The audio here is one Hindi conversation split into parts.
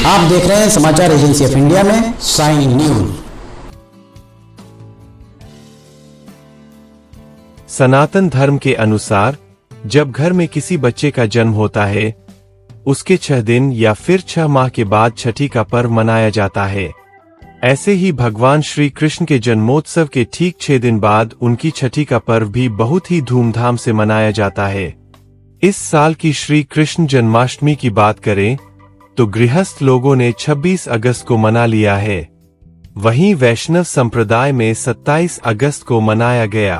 आप देख रहे हैं समाचार एजेंसी ऑफ इंडिया में साइन न्यूज। सनातन धर्म के अनुसार जब घर में किसी बच्चे का जन्म होता है उसके 6 दिन या फिर 6 माह के बाद छठी का पर्व मनाया जाता है। ऐसे ही भगवान श्री कृष्ण के जन्मोत्सव के ठीक 6 दिन बाद उनकी छठी का पर्व भी बहुत ही धूमधाम से मनाया जाता है। इस साल की श्री कृष्ण जन्माष्टमी की बात करें तो गृहस्थ लोगों ने 26 अगस्त को मना लिया है। वहीं वैष्णव संप्रदाय में 27 अगस्त को मनाया गया।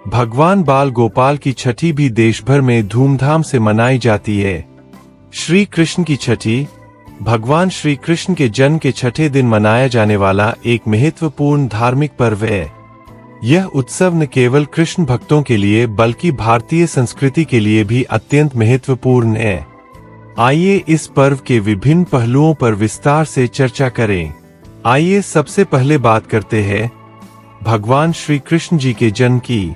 भगवान बाल गोपाल की छठी भी देश भर में धूमधाम से मनाई जाती है। श्री कृष्ण की छठी भगवान श्री कृष्ण के जन्म के 6ठे दिन मनाया जाने वाला एक महत्वपूर्ण धार्मिक पर्व है। यह उत्सव न केवल कृष्ण भक्तों के लिए बल्कि भारतीय संस्कृति के लिए भी अत्यंत महत्वपूर्ण है। आइए इस पर्व के विभिन्न पहलुओं पर विस्तार से चर्चा करें। आइए सबसे पहले बात करते हैं भगवान श्री कृष्ण जी के जन्म की।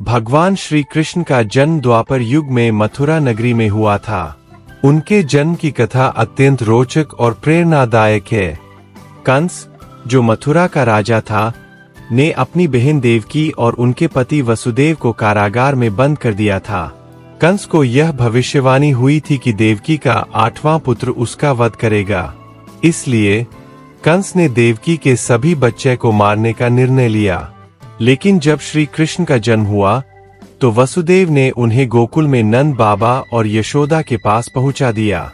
भगवान श्री कृष्ण का जन्म द्वापर युग में मथुरा नगरी में हुआ था। उनके जन्म की कथा अत्यंत रोचक और प्रेरणादायक है। कंस, जो मथुरा का राजा था, ने अपनी बहन देवकी और उनके पति वसुदेव को कारागार में बंद कर दिया था। कंस को यह भविष्यवाणी हुई थी कि देवकी का 8वां पुत्र उसका वध करेगा। इसलिए कंस ने देवकी के सभी बच्चे को मारने का निर्णय लिया। लेकिन जब श्री कृष्ण का जन्म हुआ तो वसुदेव ने उन्हें गोकुल में नंद बाबा और यशोदा के पास पहुंचा दिया।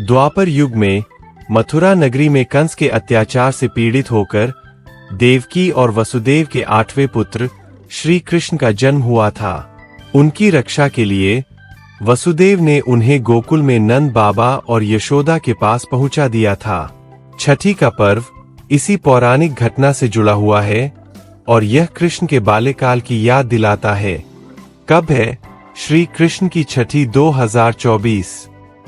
द्वापर युग में मथुरा नगरी में कंस के अत्याचार से पीड़ित होकर देवकी और वसुदेव के 8वें पुत्र श्री कृष्ण का जन्म हुआ था। उनकी रक्षा के लिए वसुदेव ने उन्हें गोकुल में नंद बाबा और यशोदा के पास पहुंचा दिया था। छठी का पर्व इसी पौराणिक घटना से जुड़ा हुआ है और यह कृष्ण के बाल्यकाल की याद दिलाता है। कब है श्री कृष्ण की छठी 2024?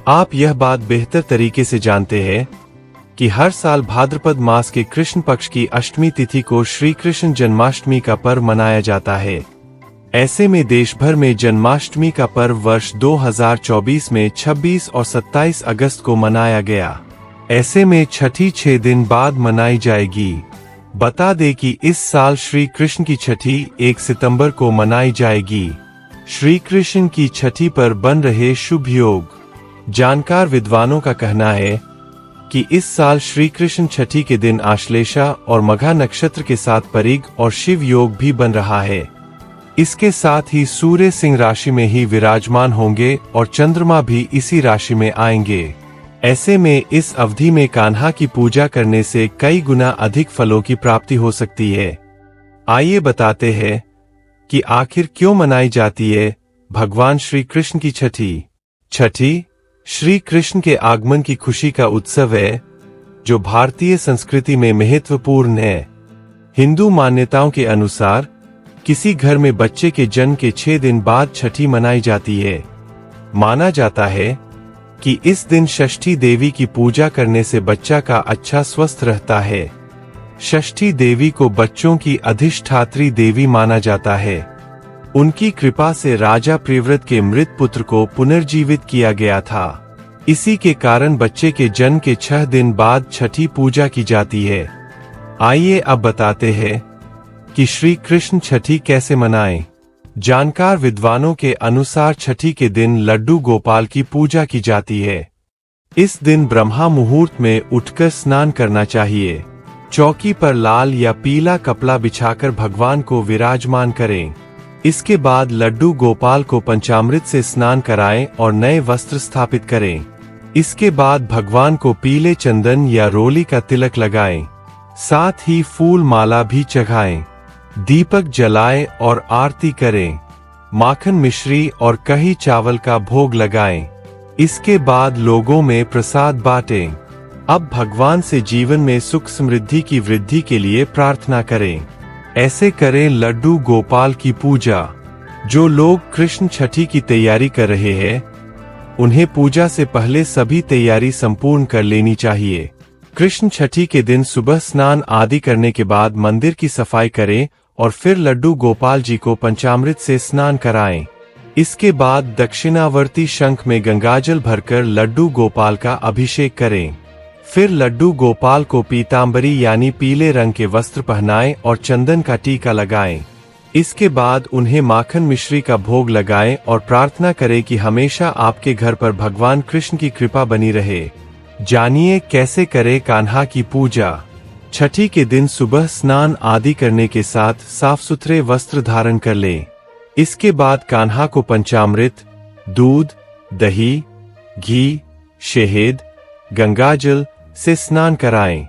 आप यह बात बेहतर तरीके से जानते हैं कि हर साल भाद्रपद मास के कृष्ण पक्ष की अष्टमी तिथि को श्री कृष्ण जन्माष्टमी का पर्व मनाया जाता है। ऐसे में देश भर में जन्माष्टमी का पर्व वर्ष 2024 में 26 और 27 अगस्त को मनाया गया। ऐसे में छठी 6 दिन बाद मनाई जाएगी। बता दें कि इस साल श्री कृष्ण की छठी 1 सितंबर को मनाई जाएगी। श्री कृष्ण की छठी पर बन रहे शुभ योग। जानकार विद्वानों का कहना है कि इस साल श्री कृष्ण छठी के दिन आश्लेषा और मघा नक्षत्र के साथ परिग और शिव योग भी बन रहा है। इसके साथ ही सूर्य सिंह राशि में ही विराजमान होंगे और चंद्रमा भी इसी राशि में आएंगे। ऐसे में इस अवधि में कान्हा की पूजा करने से कई गुना अधिक फलों की प्राप्ति हो सकती है। आइए बताते हैं कि आखिर क्यों मनाई जाती है भगवान श्री कृष्ण की छठी। छठी श्री कृष्ण के आगमन की खुशी का उत्सव है जो भारतीय संस्कृति में महत्वपूर्ण है। हिंदू मान्यताओं के अनुसार किसी घर में बच्चे के जन्म के 6 दिन बाद छठी मनाई जाती है। माना जाता है कि इस दिन षष्ठी देवी की पूजा करने से बच्चा का अच्छा स्वस्थ रहता है। षष्ठी देवी को बच्चों की अधिष्ठात्री देवी माना जाता है। उनकी कृपा से राजा प्रिव्रत के मृत पुत्र को पुनर्जीवित किया गया था। इसी के कारण बच्चे के जन्म के 6 दिन बाद छठी पूजा की जाती है। आइए अब बताते हैं कि श्री कृष्ण छठी कैसे मनाएं। जानकार विद्वानों के अनुसार छठी के दिन लड्डू गोपाल की पूजा की जाती है। इस दिन ब्रह्मा मुहूर्त में उठकर स्नान करना चाहिए। चौकी पर लाल या पीला कपड़ा बिछाकर भगवान को विराजमान करें। इसके बाद लड्डू गोपाल को पंचामृत से स्नान कराएं और नए वस्त्र स्थापित करें। इसके बाद भगवान को पीले चंदन या रोली का तिलक लगाएं। साथ ही फूल माला भी चढ़ाएं, दीपक जलाएं और आरती करें। माखन मिश्री और कही चावल का भोग लगाएं। इसके बाद लोगों में प्रसाद बांटें। अब भगवान से जीवन में सुख समृद्धि की वृद्धि के लिए प्रार्थना करें। ऐसे करें लड्डू गोपाल की पूजा। जो लोग कृष्ण छठी की तैयारी कर रहे हैं उन्हें पूजा से पहले सभी तैयारी संपूर्ण कर लेनी चाहिए। कृष्ण छठी के दिन सुबह स्नान आदि करने के बाद मंदिर की सफाई करें और फिर लड्डू गोपाल जी को पंचामृत से स्नान कराएं। इसके बाद दक्षिणावर्ती शंख में गंगाजल भरकर लड्डू गोपाल का अभिषेक करें। फिर लड्डू गोपाल को पीतांबरी यानी पीले रंग के वस्त्र पहनाएं और चंदन का टीका लगाएं। इसके बाद उन्हें माखन मिश्री का भोग लगाएं और प्रार्थना करें कि हमेशा आपके घर पर भगवान कृष्ण की कृपा बनी रहे। जानिए कैसे करें कान्हा की पूजा। छठी के दिन सुबह स्नान आदि करने के साथ साफ सुथरे वस्त्र धारण कर लें। इसके बाद कान्हा को पंचामृत, दूध, दही, घी, शहद, गंगाजल से स्नान कराएं।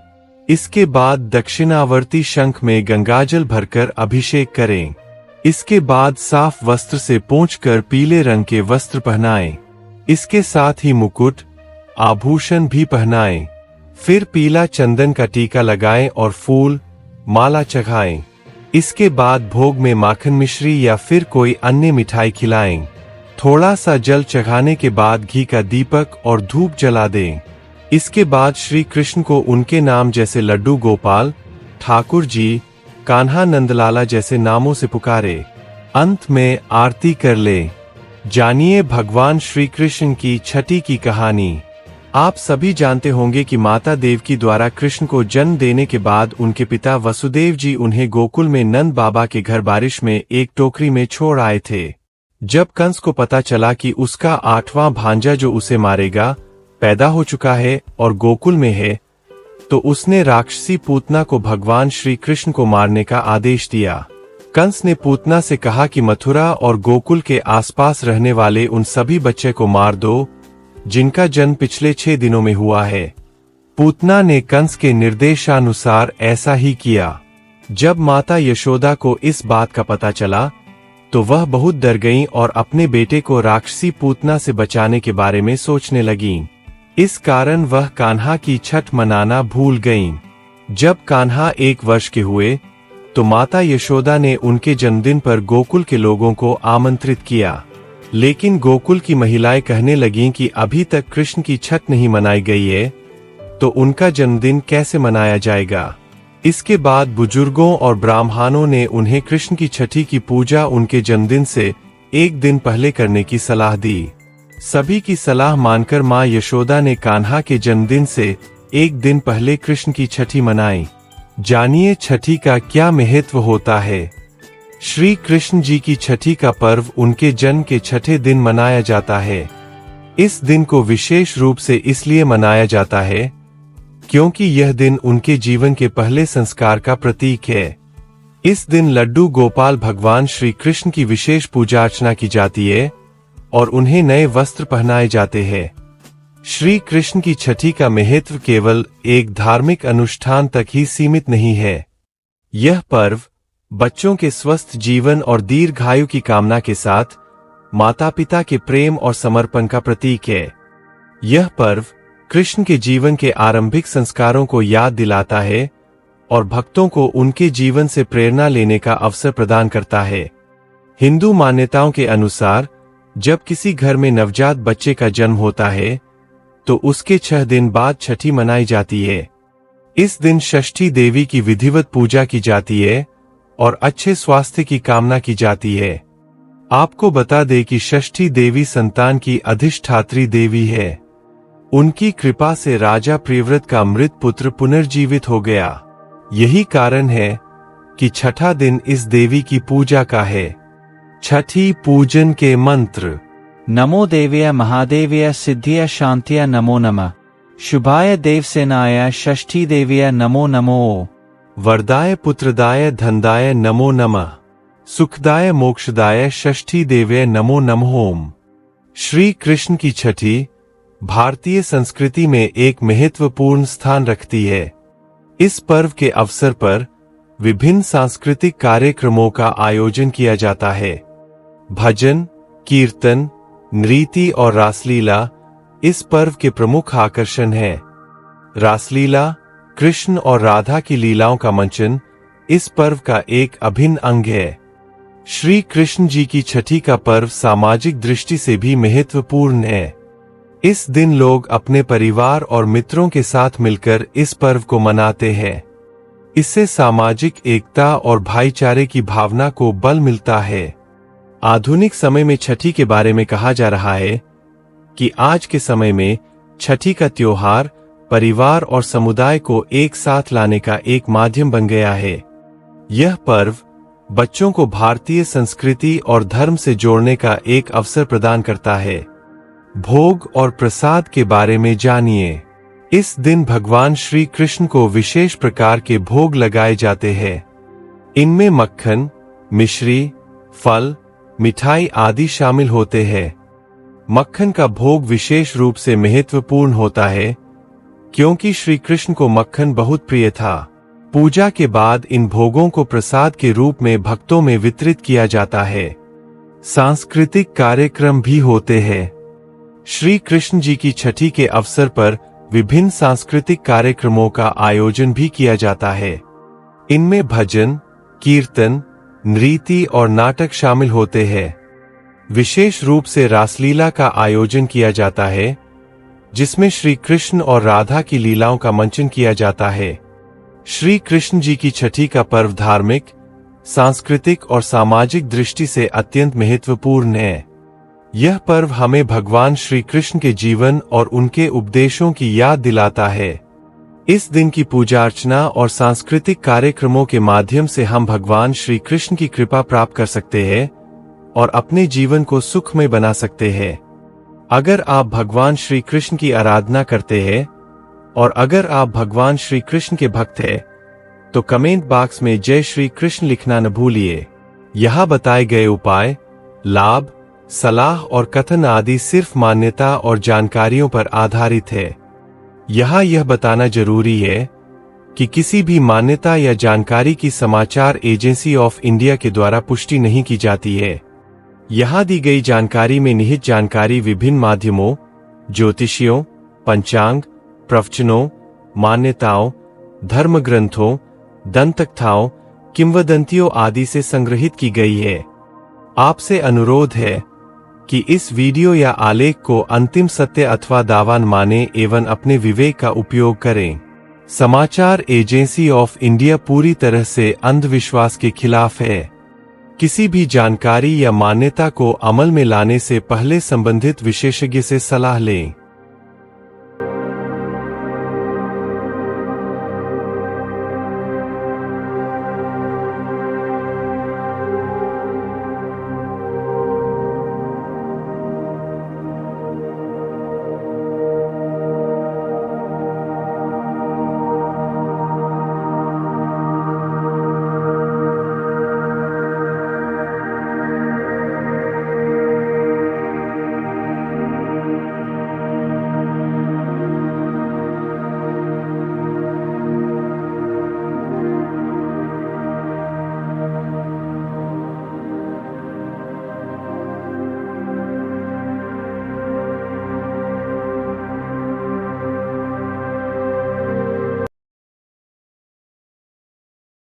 इसके बाद दक्षिणावर्ती शंख में गंगाजल भरकर अभिषेक करें। इसके बाद साफ वस्त्र से पोंछकर पीले रंग के वस्त्र पहनाएं। इसके साथ ही मुकुट, आभूषण भी पहनाएं। फिर पीला चंदन का टीका लगाएं और फूल, माला चढ़ाएं। इसके बाद भोग में माखन मिश्री या फिर कोई अन्य मिठाई खिलाएं। थोड़ा सा जल चढ़ाने के बाद घी का दीपक और धूप जला दें। इसके बाद श्री कृष्ण को उनके नाम जैसे लड्डू गोपाल, ठाकुर जी, कान्हा, नंदलाला जैसे नामों से पुकारे। अंत में आरती कर ले। जानिए भगवान श्री कृष्ण की छठी की कहानी। आप सभी जानते होंगे कि माता देवकी द्वारा कृष्ण को जन्म देने के बाद उनके पिता वसुदेव जी उन्हें गोकुल में नंद बाबा के घर बारिश में एक टोकरी में छोड़ आए थे। जब कंस को पता चला कि उसका 8वां भांजा जो उसे मारेगा पैदा हो चुका है और गोकुल में है, तो उसने राक्षसी पूतना को भगवान श्री कृष्ण को मारने का आदेश दिया। कंस ने पूतना से कहा कि मथुरा और गोकुल के आसपास रहने वाले उन सभी बच्चे को मार दो जिनका जन्म पिछले 6 दिनों में हुआ है। पूतना ने कंस के निर्देशानुसार ऐसा ही किया। जब माता यशोदा को इस बात का पता चला तो वह बहुत डर गईं और अपने बेटे को राक्षसी पूतना से बचाने के बारे में सोचने लगीं। इस कारण वह कान्हा की छठ मनाना भूल गईं। जब कान्हा 1 वर्ष के हुए तो माता यशोदा ने उनके जन्मदिन पर गोकुल के लोगों को आमंत्रित किया, लेकिन गोकुल की महिलाएं कहने लगीं कि अभी तक कृष्ण की छठ नहीं मनाई गई है, तो उनका जन्मदिन कैसे मनाया जाएगा। इसके बाद बुजुर्गों और ब्राह्मणों ने उन्हें कृष्ण की छठी की पूजा उनके जन्मदिन से 1 दिन पहले करने की सलाह दी। सभी की सलाह मानकर मां यशोदा ने कान्हा के जन्मदिन से 1 दिन पहले कृष्ण की छठी मनाई। जानिए छठी का क्या महत्व होता है। श्री कृष्ण जी की छठी का पर्व उनके जन्म के 6ठे दिन मनाया जाता है। इस दिन को विशेष रूप से इसलिए मनाया जाता है क्योंकि यह दिन उनके जीवन के पहले संस्कार का प्रतीक है। इस दिन लड्डू गोपाल भगवान श्री कृष्ण की विशेष पूजा अर्चना की जाती है और उन्हें नए वस्त्र पहनाए जाते हैं। श्री कृष्ण की छठी का महत्व केवल एक धार्मिक अनुष्ठान तक ही सीमित नहीं है। यह पर्व बच्चों के स्वस्थ जीवन और दीर्घायु की कामना के साथ माता पिता के प्रेम और समर्पण का प्रतीक है। यह पर्व कृष्ण के जीवन के आरंभिक संस्कारों को याद दिलाता है और भक्तों को उनके जीवन से प्रेरणा लेने का अवसर प्रदान करता है। हिंदू मान्यताओं के अनुसार जब किसी घर में नवजात बच्चे का जन्म होता है तो उसके 6 दिन बाद छठी मनाई जाती है। इस दिन षष्ठी देवी की विधिवत पूजा की जाती है और अच्छे स्वास्थ्य की कामना की जाती है। आपको बता दें कि षष्ठी देवी संतान की अधिष्ठात्री देवी है। उनकी कृपा से राजा प्रियव्रत का मृत पुत्र पुनर्जीवित हो गया। यही कारण है कि छठा दिन इस देवी की पूजा का है। छठी पूजन के मंत्र। नमो देव्य महादेव्य सिद्धिय शांतिय नमो नमः। शुभाय देवसेनाय षष्ठी देव्य नमो नमो। वरदाय पुत्रदाय धनदाय नमो नमः। सुखदाय मोक्षदाय षष्ठी देव्य नमो नमः। श्री कृष्ण की छठी भारतीय संस्कृति में एक महत्वपूर्ण स्थान रखती है। इस पर्व के अवसर पर विभिन्न सांस्कृतिक कार्यक्रमों का आयोजन किया जाता है। भजन, कीर्तन, नृत्य और रासलीला इस पर्व के प्रमुख आकर्षण है। रासलीला कृष्ण और राधा की लीलाओं का मंचन इस पर्व का एक अभिन्न अंग है। श्री कृष्ण जी की छठी का पर्व सामाजिक दृष्टि से भी महत्वपूर्ण है। इस दिन लोग अपने परिवार और मित्रों के साथ मिलकर इस पर्व को मनाते हैं। इससे सामाजिक एकता और भाईचारे की भावना को बल मिलता है। आधुनिक समय में छठी के बारे में कहा जा रहा है कि आज के समय में छठी का त्योहार परिवार और समुदाय को एक साथ लाने का एक माध्यम बन गया है। यह पर्व बच्चों को भारतीय संस्कृति और धर्म से जोड़ने का एक अवसर प्रदान करता है। भोग और प्रसाद के बारे में जानिए। इस दिन भगवान श्री कृष्ण को विशेष प्रकार के भोग लगाए जाते हैं। इनमें मक्खन, मिश्री, फल, मिठाई आदि शामिल होते हैं। मक्खन का भोग विशेष रूप से महत्वपूर्ण होता है क्योंकि श्री कृष्ण को मक्खन बहुत प्रिय था। पूजा के बाद इन भोगों को प्रसाद के रूप में भक्तों में वितरित किया जाता है। सांस्कृतिक कार्यक्रम भी होते हैं। श्री कृष्ण जी की छठी के अवसर पर विभिन्न सांस्कृतिक कार्यक्रमों का आयोजन भी किया जाता है। इनमें भजन, कीर्तन, नृत्य और नाटक शामिल होते हैं। विशेष रूप से रासलीला का आयोजन किया जाता है, जिसमें श्री कृष्ण और राधा की लीलाओं का मंचन किया जाता है। श्री कृष्ण जी की छठी का पर्व धार्मिक, सांस्कृतिक और सामाजिक दृष्टि से अत्यंत महत्वपूर्ण है। यह पर्व हमें भगवान श्री कृष्ण के जीवन और उनके उपदेशों की याद दिलाता है। इस दिन की पूजा अर्चना और सांस्कृतिक कार्यक्रमों के माध्यम से हम भगवान श्री कृष्ण की कृपा प्राप्त कर सकते हैं और अपने जीवन को सुखमय बना सकते हैं। अगर आप भगवान श्री कृष्ण की आराधना करते हैं और अगर आप भगवान श्री कृष्ण के भक्त हैं, तो कमेंट बॉक्स में जय श्री कृष्ण लिखना न भूलिए। यहाँ बताए गए उपाय, लाभ, सलाह और कथन आदि सिर्फ मान्यता और जानकारियों पर आधारित है। यहाँ यह बताना जरूरी है कि किसी भी मान्यता या जानकारी की समाचार एजेंसी ऑफ इंडिया के द्वारा पुष्टि नहीं की जाती है। यहाँ दी गई जानकारी में निहित जानकारी विभिन्न माध्यमों, ज्योतिषियों, पंचांग, प्रवचनों, मान्यताओं, धर्म ग्रंथों, दंतकथाओं, किंवदंतियों आदि से संग्रहित की गई है। आपसे अनुरोध है कि इस वीडियो या आलेख को अंतिम सत्य अथवा दावा न माने एवं अपने विवेक का उपयोग करें। समाचार एजेंसी ऑफ इंडिया पूरी तरह से अंधविश्वास के खिलाफ है। किसी भी जानकारी या मान्यता को अमल में लाने से पहले संबंधित विशेषज्ञ से सलाह लें।